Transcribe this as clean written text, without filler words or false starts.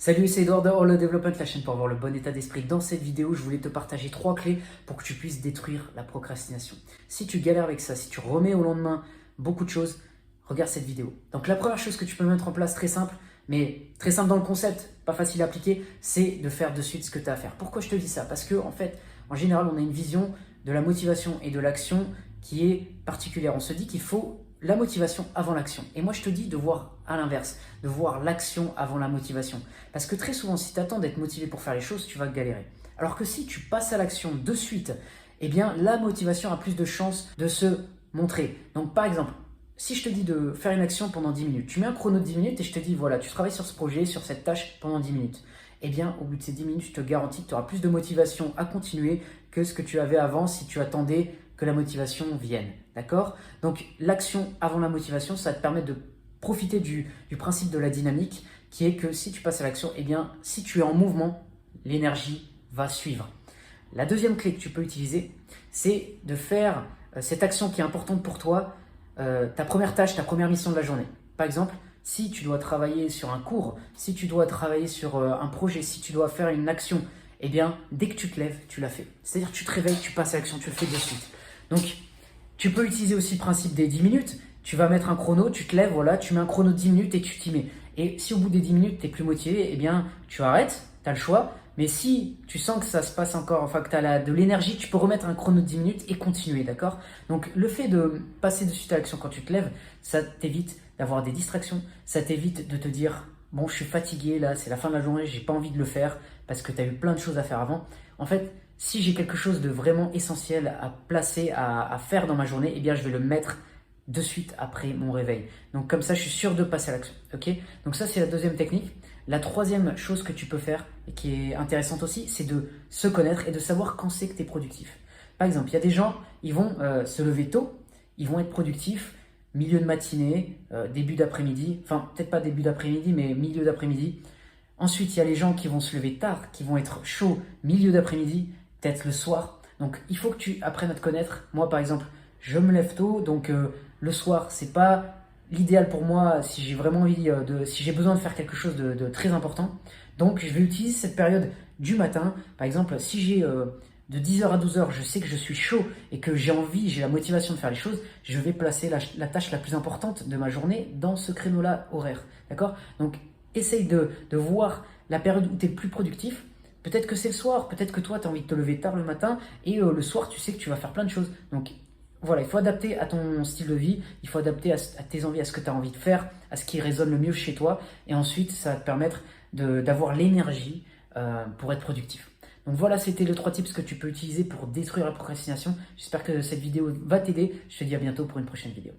Salut, c'est Edouard de All Development, la chaîne pour avoir le bon état d'esprit. Dans cette vidéo, je voulais te partager 3 clés pour que tu puisses détruire la procrastination. Si tu galères avec ça, si tu remets au lendemain beaucoup de choses, regarde cette vidéo. Donc la première chose que tu peux mettre en place, très simple, mais très simple dans le concept, pas facile à appliquer, c'est de faire de suite ce que tu as à faire. Pourquoi je te dis ça? Parce que en fait, en général, on a une vision de la motivation et de l'action qui est particulière. On se dit qu'il faut la motivation avant l'action. Et moi, je te dis de voir à l'inverse, de voir l'action avant la motivation. Parce que très souvent, si tu attends d'être motivé pour faire les choses, tu vas galérer. Alors que si tu passes à l'action de suite, eh bien, la motivation a plus de chances de se montrer. Donc, par exemple, si je te dis de faire une action pendant 10 minutes, tu mets un chrono de 10 minutes et je te dis, voilà, tu travailles sur ce projet, sur cette tâche pendant 10 minutes. Eh bien, au bout de ces 10 minutes, je te garantis que tu auras plus de motivation à continuer que ce que tu avais avant si tu attendais que la motivation vienne. D'accord? Donc, l'action avant la motivation, ça va te permettre de profiter du principe de la dynamique qui est que si tu passes à l'action, eh bien, si tu es en mouvement, l'énergie va suivre. La deuxième clé que tu peux utiliser, c'est de faire cette action qui est importante pour toi, ta première tâche, ta première mission de la journée. Par exemple, si tu dois travailler sur un cours, si tu dois travailler sur un projet, si tu dois faire une action, eh bien, dès que tu te lèves, tu l'as fait. C'est-à-dire que tu te réveilles, tu passes à l'action, tu le fais de suite. Donc, tu peux utiliser aussi le principe des 10 minutes. Tu vas mettre un chrono, tu te lèves, voilà, tu mets un chrono de 10 minutes et tu t'y mets. Et si au bout des 10 minutes, tu n'es plus motivé, eh bien, tu arrêtes, tu as le choix. Mais si tu sens que ça se passe encore, enfin que tu as de l'énergie, tu peux remettre un chrono de 10 minutes et continuer, d'accord? Donc, le fait de passer de suite à l'action quand tu te lèves, ça t'évite d'avoir des distractions, ça t'évite de te dire, bon, je suis fatigué, là, c'est la fin de la journée, j'ai pas envie de le faire parce que tu as eu plein de choses à faire avant. En fait, si j'ai quelque chose de vraiment essentiel à placer, à faire dans ma journée, eh bien, je vais le mettre de suite après mon réveil. Donc comme ça, je suis sûr de passer à l'action. Ok? Donc ça, c'est la deuxième technique. La troisième chose que tu peux faire, et qui est intéressante aussi, c'est de se connaître et de savoir quand c'est que tu es productif. Par exemple, il y a des gens, ils vont se lever tôt, ils vont être productifs, milieu de matinée, début d'après-midi, enfin peut-être pas début d'après-midi, mais milieu d'après-midi. Ensuite, il y a les gens qui vont se lever tard, qui vont être chauds, milieu d'après-midi, peut-être le soir. Donc, il faut que tu apprennes à te connaître. Moi, par exemple, je me lève tôt, donc le soir, c'est pas l'idéal pour moi si j'ai vraiment envie si j'ai besoin de faire quelque chose de très important. Donc, je vais utiliser cette période du matin. Par exemple, si j'ai de 10h à 12h, je sais que je suis chaud et que j'ai envie, j'ai la motivation de faire les choses, je vais placer la tâche la plus importante de ma journée dans ce créneau-là horaire. D'accord? Donc, essaye de voir la période où tu es le plus productif. Peut-être que c'est le soir, peut-être que toi, tu as envie de te lever tard le matin et le soir, tu sais que tu vas faire plein de choses. Donc voilà, il faut adapter à ton style de vie, il faut adapter à tes envies, à ce que tu as envie de faire, à ce qui résonne le mieux chez toi. Et ensuite, ça va te permettre d'avoir l'énergie pour être productif. Donc voilà, c'était les 3 tips que tu peux utiliser pour détruire la procrastination. J'espère que cette vidéo va t'aider. Je te dis à bientôt pour une prochaine vidéo.